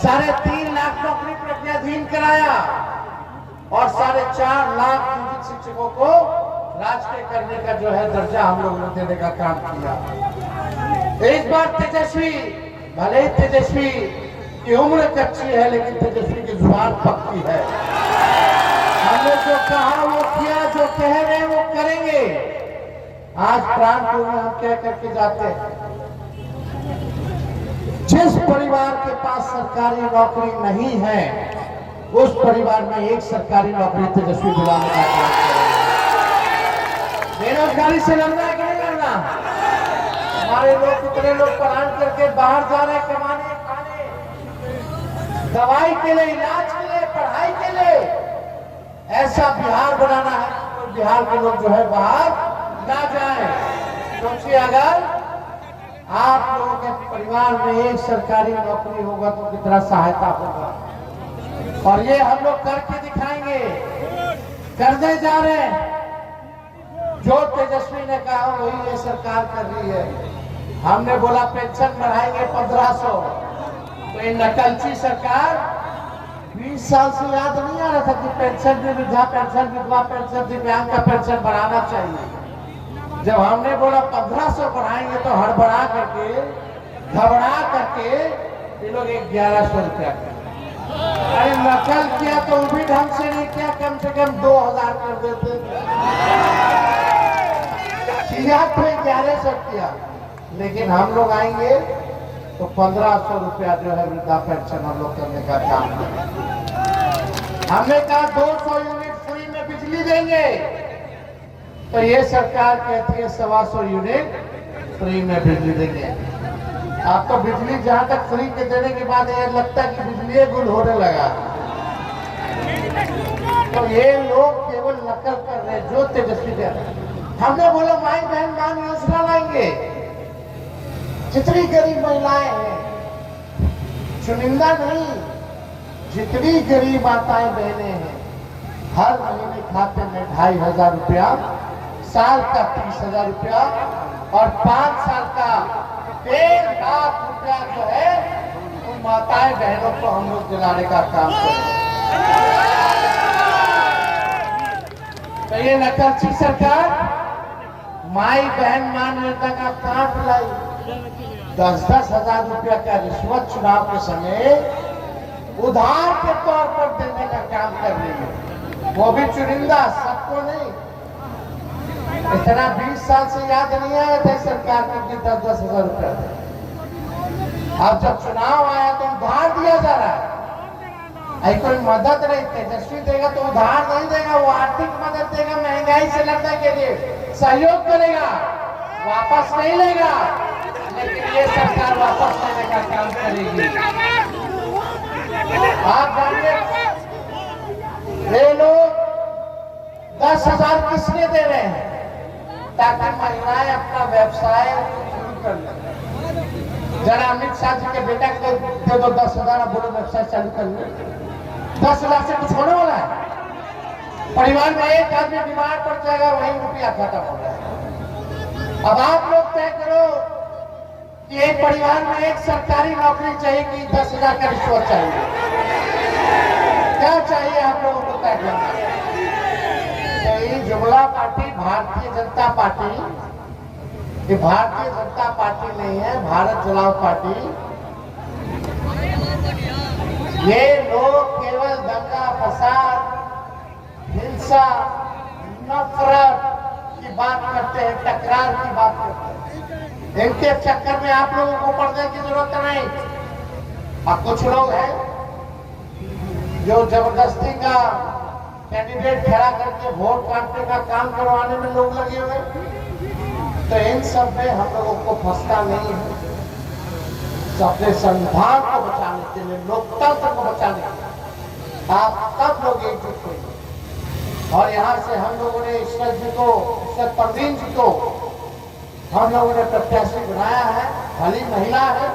3.5 लाख नौकरी प्रज्ञाधीन कराया और 4.5 लाख नियोजित शिक्षकों को राजकीय करने का जो है दर्जा हम लोगों ने देने का काम किया। इस बार तेजस्वी, भले तेजस्वी की उम्र कच्ची है लेकिन तेजस्वी की जुबान पक्की है। हमने जो कहा वो किया, जो कह रहे हैं वो करेंगे। आज प्राणपुर में हम कह करके जाते हैं, जिस परिवार के पास सरकारी नौकरी नहीं है उस परिवार में एक सरकारी नौकरी तेजस्वी दिलाने का काम करेंगे। बेरोजगारी से लड़ना है कि नहीं लड़ना? हमारे लोग, कितने लोग पढ़ाई करके बाहर जा रहे हैं कमाने, खाने, दवाई के लिए, इलाज के लिए, पढ़ाई के लिए। ऐसा बिहार बनाना है तो बिहार के लोग जो है बाहर ना जाए, क्योंकि अगर आप लोगों के परिवार में एक सरकारी नौकरी होगा तो कितना सहायता होगा। और ये हम लोग करके दिखाएंगे, करने जा रहे हैं। जो तेजस्वी ने कहा वही ये सरकार कर रही है। हमने बोला पेंशन बढ़ाएंगे 1500, तो ये नकलची सरकार 20 साल से याद नहीं आ रहा था कि पेंशन भी, वृद्धा पेंशन, विधवा पेंशन, दिव्यांग का पेंशन बढ़ाना चाहिए। जब हमने बोला 1500 बढ़ाएंगे तो हड़बड़ा करके, घबरा करके ये लोग 1100 रुपया। अरे नकल किया तो वो भी ढंग से नहीं किया, कम से कम 2000 कर देते। किया तो 1100 किया, लेकिन हम लोग आएंगे तो 1500 रुपया जो है वृद्धा पेंशन हम लोग करने का काम करेंगे। हमने कहा 200 यूनिट फ्री में बिजली देंगे, तो ये सरकार कहती है 125 यूनिट फ्री में बिजली देंगे। आप तो बिजली जहां तक फ्री के देने के बाद ये लगता है कि बिजली गुल होने लगा। तो ये लोग केवल नकल कर रहे, जो तेजस्वी दे रहे। हमने बोला माई बहन मान योजना लाएंगे। जितनी गरीब महिलाएं हैं, चुनिंदा नहीं, जितनी गरीब माताएं बहनें हैं, हर महीने खाते में 2500 रुपया, साल का 30,000 रुपया और 5 साल का 1.5 लाख रुपया जो है उन माताएं बहनों को हम लोग दिलाने का काम करें। तो ये नकलची सरकार माई बहन मान योजना का काट लाई। 10-10 हजार रुपया का रिश्वत चुनाव के समय उधार के तौर पर देने का काम कर रही है, वो भी चुनिंदा, सबको नहीं। इतना 20 साल से याद नहीं आया था सरकार को कि 10-10 हजार रुपया। अब जब चुनाव आया तो उधार दिया जा रहा है। कोई मदद नहीं, तेजस्वी देगा तो उधार नहीं देगा, वो आर्थिक मदद देगा, महंगाई से लड़ने के लिए सहयोग करेगा, वापस नहीं लेगा। लेकिन ये सरकार वापस लेने का काम करेगी। आप जानिए ये लोग 10,000 किसने दे रहे हैं? ताकि महिलाएं अपना व्यवसाय शुरू कर लें। जरा अमित शाह जी के बेटा को दे दो 10,000, बोलो व्यवसाय चालू कर लो। 10,000 से कुछ होने वाला है? परिवार में एक आदमी बीमार पड़ जाएगा, वही रुपया खत्म हो जाएगा। अब आप लोग तय करो कि एक परिवार में एक सरकारी नौकरी चाहिए कि 10,000 का रिश्वत चाहिए? क्या चाहिए आप लोगों को तय करना? तो ये जुमला पार्टी, भारतीय जनता पार्टी, ये भारतीय जनता पार्टी नहीं है, भारत जलाओ पार्टी। ये लोग केवल दंगा फसाद, हिंसा, नफरत की बात करते हैं, टकरार की बात करते हैं। इनके चक्कर में आप लोगों को पड़ने की जरूरत नहीं। अब कुछ लोग हैं जो जबरदस्ती का कैंडिडेट खड़ा करके वोट काटने का काम करवाने में लोग लगे हुए, तो इन सब में हम लोगों को फंसना नहीं है। अपने संविधान को बचाने के लिए, लोकतंत्र को बचाने के लिए आप सब लोग एकजुट होंगे। और यहाँ से हम लोगों ने ईश्वर जी को, ईश्वर परवीन जी को हम लोगों ने प्रत्याशी बनाया है। भली महिला है,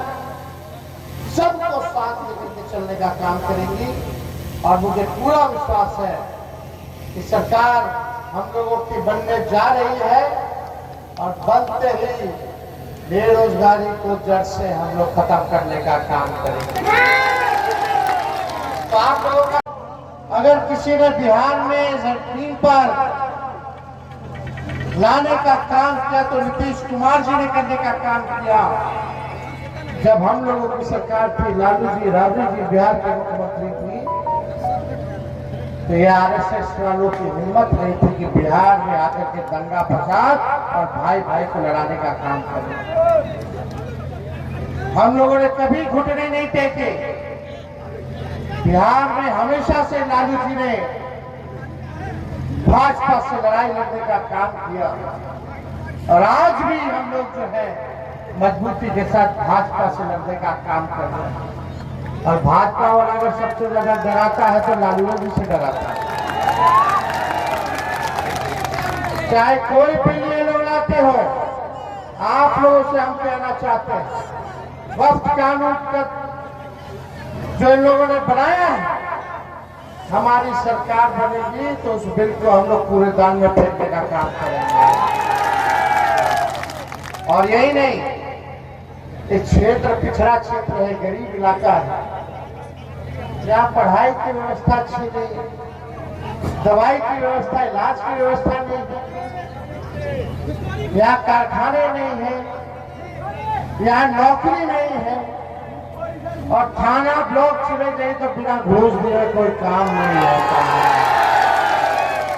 सबको साथ लेकर के चलने का काम करेंगी। और मुझे पूरा विश्वास है कि सरकार हम लोगों की बनने जा रही है और बनते ही बेरोजगारी को जड़ से हम लोग खत्म करने का काम करेंगे। आप लोगों का अगर किसी ने बिहार में जमीन पर लाने का काम किया तो नीतीश कुमार जी ने करने का काम किया। जब हम लोगों की सरकार थी, लालू जी राबड़ी जी बिहार के मुख्यमंत्री थी, तो ये आरएसएस वालों की हिम्मत नहीं थी कि बिहार में आकर के दंगा फसाद और भाई भाई को लड़ाने का काम करें। हम लोगों ने कभी घुटने नहीं टेके। बिहार में हमेशा से लालू जी ने भाजपा से लड़ाई लड़ने का काम किया और आज भी हम लोग जो है मजबूती के साथ भाजपा से लड़ने का काम कर रहे हैं। और भाजपा वाला अगर सबसे ज्यादा डराता है तो लालू जी से डराता है। चाहे कोई भी ये लोग लाते हो, आप लोगों से हम कहना चाहते हैं, वक्त कानून का जो इन लोगों ने बनाया है, हमारी सरकार बनेगी तो उस बिल को हम लोग पूरे दान में फेंकने का काम करेंगे। और यही नहीं, ये क्षेत्र पिछड़ा क्षेत्र है, गरीब इलाका है, यहाँ पढ़ाई की व्यवस्था अच्छी नहीं, दवाई की व्यवस्था, इलाज की व्यवस्था नहीं है, यहाँ कारखाने नहीं है, यहाँ नौकरी नहीं है, और थाना ब्लॉक चले गए तो बिना घूस दिए कोई काम नहीं होता है।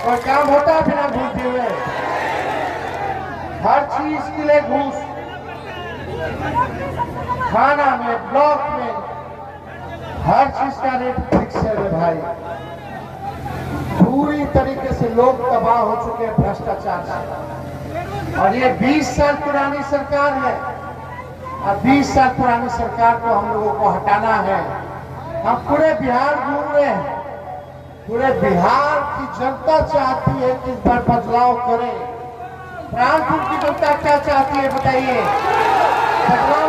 कोई काम होता है बिना घूस दिए? हर चीज के लिए घूस, थाना में, ब्लॉक में, हर चीज का रेट फिक्स है भाई। पूरी तरीके से लोग तबाह हो चुके हैं भ्रष्टाचार से। और ये 20 साल पुरानी सरकार है, और 20 साल पुरानी सरकार को हम लोगों को हटाना है। हम पूरे बिहार घूम रहे हैं, पूरे बिहार की जनता चाहती है कि इस बार बदलाव करें। प्राणपुर की जनता क्या चाहती है बताइए? बदलाव